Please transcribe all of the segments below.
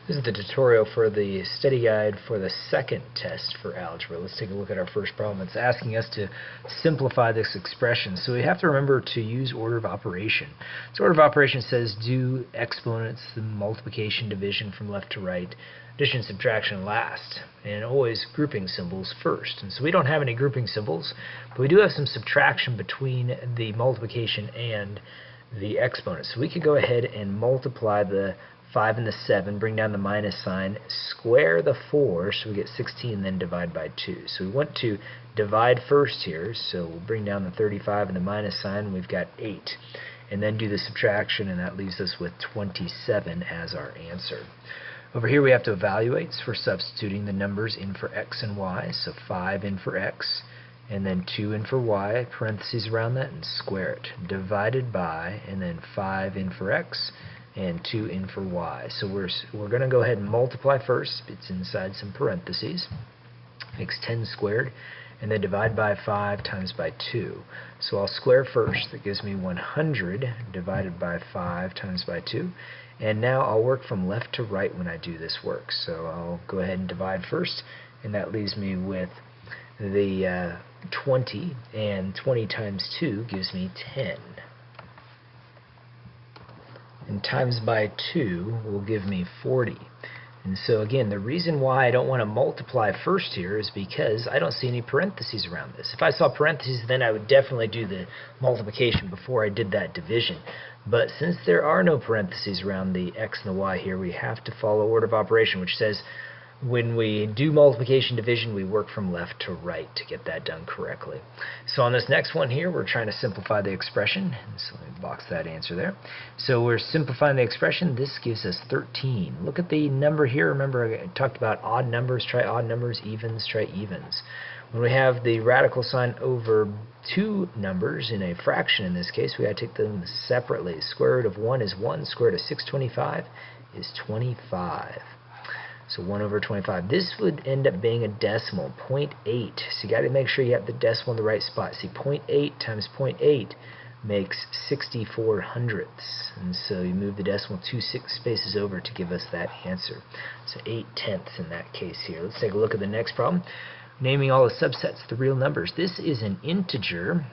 This is the tutorial for the study guide for the second test for algebra. Let's take a look at our first problem. It's asking us to simplify this expression. So we have to remember to use order of operation. So order of operation says do exponents, the multiplication, division from left to right, addition, subtraction last, and always grouping symbols first. And so we don't have any grouping symbols, but we do have some subtraction between the multiplication and the exponent. So we could go ahead and multiply the 5 and the 7, bring down the minus sign, square the 4, so we get 16, then divide by 2. So we want to divide first here, so we'll bring down the 35 and the minus sign, and we've got 8. And then do the subtraction, and that leaves us with 27 as our answer. Over here we have to evaluate, so we're substituting the numbers in for x and y, so 5 in for x, and then 2 in for y, parentheses around that, and square it. Divided by, and then 5 in for x, and 2 in for y. So we're going to go ahead and multiply first. It's inside some parentheses. Makes 10 squared. And then divide by 5 times by 2. So I'll square first. That gives me 100 divided by 5 times by 2. And now I'll work from left to right when I do this work. So I'll go ahead and divide first. And that leaves me with the 20. And 20 times 2 gives me 10. And times by 2 will give me 40. And so again, the reason why I don't want to multiply first here is because I don't see any parentheses around this. If I saw parentheses, then I would definitely do the multiplication before I did that division. But since there are no parentheses around the x and the y here, we have to follow order of operation, which says when we do multiplication division, we work from left to right to get that done correctly. So on this next one here, we're trying to simplify the expression. So let me box that answer there. So we're simplifying the expression. This gives us 13. Look at the number here. Remember I talked about odd numbers, try odd numbers, evens, try evens. When we have the radical sign over two numbers in a fraction in this case, we got to take them separately. Square root of 1 is 1. Square root of 625 is 25. So 1 over 25. This would end up being a decimal, 0.8. So you got to make sure you have the decimal in the right spot. See, 0.8 times 0.8 makes 64 hundredths. And so you move the decimal 2 spaces over to give us that answer. So 8 tenths in that case here. Let's take a look at the next problem. Naming all the subsets, the real numbers. This is an integer,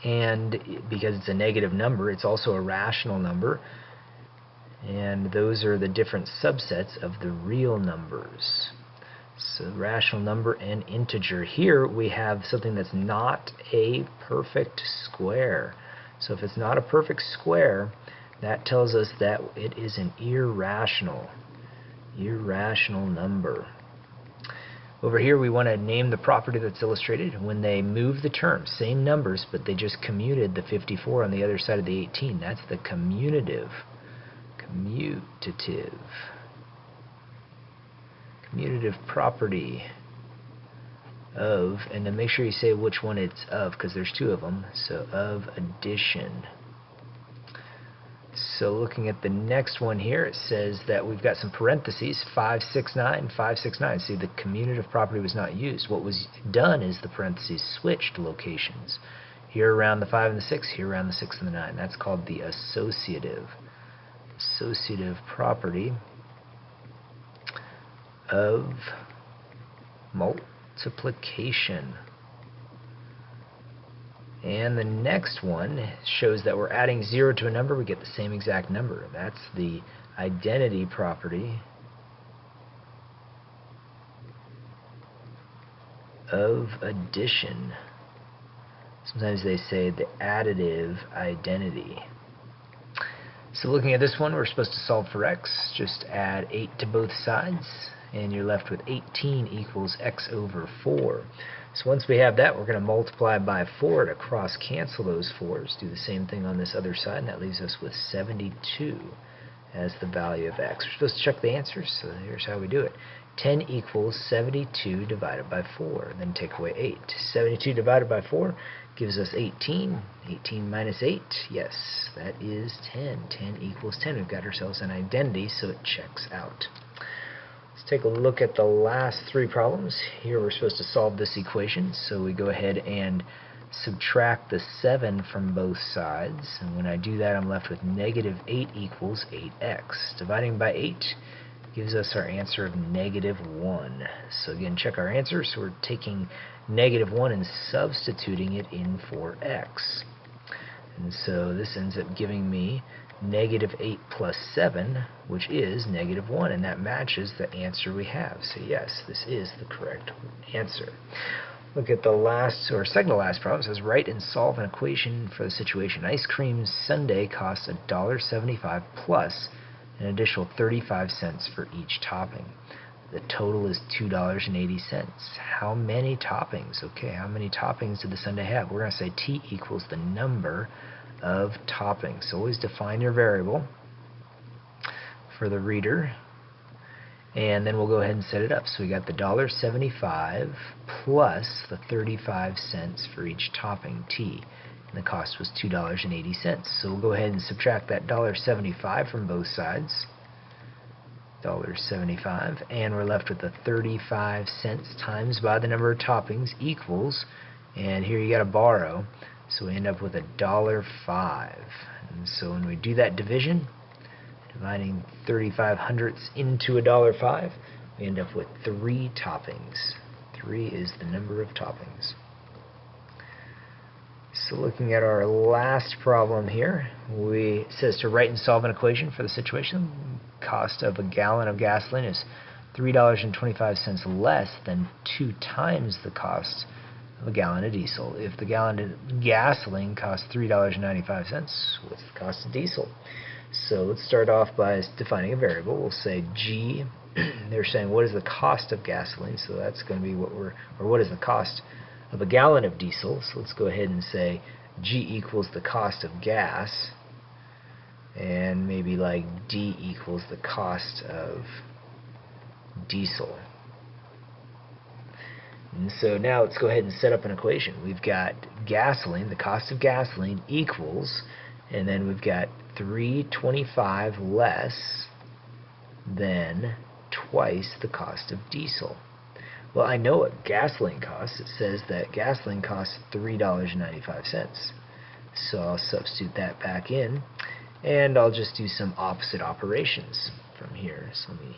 and because it's a negative number, it's also a rational number. And those are the different subsets of the real numbers. So rational number and integer. Here we have something that's not a perfect square. So if it's not a perfect square, that tells us that it is an irrational number. Over here we want to name the property that's illustrated. When they move the terms, same numbers, but they just commuted the 54 on the other side of the 18. That's the commutative property of, and then make sure you say which one it's of, because there's two of them, so of addition. So looking at the next one here, it says that we've got some parentheses, 569, 569. See, the commutative property was not used. What was done is the parentheses switched locations. Here around the 5 and the 6, here around the 6 and the 9. That's called the associative property of multiplication. And the next one shows that we're adding 0 to a number, we get the same exact number. That's the identity property of addition. Sometimes they say the additive identity. So looking at this one, we're supposed to solve for x. Just add 8 to both sides, and you're left with 18 equals x over 4. So once we have that, we're going to multiply by 4 to cross cancel those 4s. Do the same thing on this other side, and that leaves us with 72 as the value of x. We're supposed to check the answers, so here's how we do it. 10 equals 72 divided by 4. Then take away 8. 72 divided by 4 gives us 18. 18 minus 8, yes, that is 10. 10 equals 10. We've got ourselves an identity, so it checks out. Let's take a look at the last three problems. Here we're supposed to solve this equation, so we go ahead and subtract the 7 from both sides, and when I do that I'm left with negative 8 equals 8x. Dividing by 8 gives us our answer of negative 1. So again, check our answer. So we're taking negative 1 and substituting it in for x. And so this ends up giving me negative 8 plus 7, which is negative 1, and that matches the answer we have. So yes, this is the correct answer. Look at the last, or second to last problem. It says, write and solve an equation for the situation. Ice cream sundae costs $1.75 plus an additional 35 cents for each topping. The total is $2.80. How many toppings? Okay, how many toppings did the sundae have? We're going to say t equals the number of toppings. So always define your variable for the reader, and then we'll go ahead and set it up. So we got the $1.75 plus the 35 cents for each topping, t, and the cost was $2.80. So we'll go ahead and subtract that $1.75 from both sides, $1.75, and we're left with the 35 cents times by the number of toppings equals, and here you got to borrow, so we end up with $1.05. And so when we do that division, dividing 35 hundredths into $1.05, we end up with 3 toppings. 3 is the number of toppings. So looking at our last problem here, it says to write and solve an equation for the situation. Cost of a gallon of gasoline is $3.25 less than 2 times the cost of a gallon of diesel. If the gallon of gasoline costs $3.95, what's the cost of diesel? So let's start off by defining a variable. We'll say G. They're saying what is the cost of gasoline, so that's going to be what is the cost of a gallon of diesel. So let's go ahead and say G equals the cost of gas, and maybe like D equals the cost of diesel. And so now let's go ahead and set up an equation. We've got gasoline, the cost of gasoline equals, and then we've got $3.25 less than twice the cost of diesel. Well, I know what gasoline costs. It says that gasoline costs $3.95. So I'll substitute that back in, and I'll just do some opposite operations from here. So let me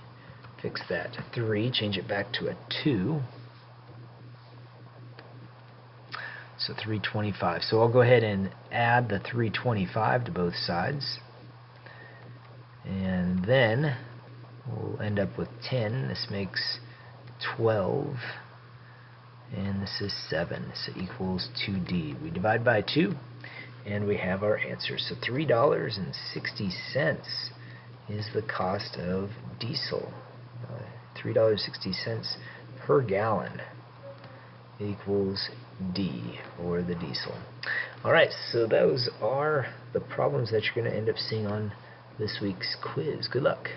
fix that to 3, change it back to a 2. So 325. So I'll go ahead and add the 325 to both sides, and then we'll end up with 10. This makes 12, and this is 7, so equals 2D. We divide by 2, and we have our answer. So $3.60 is the cost of diesel. $3.60 per gallon equals D, or the diesel. Alright, so those are the problems that you're going to end up seeing on this week's quiz. Good luck.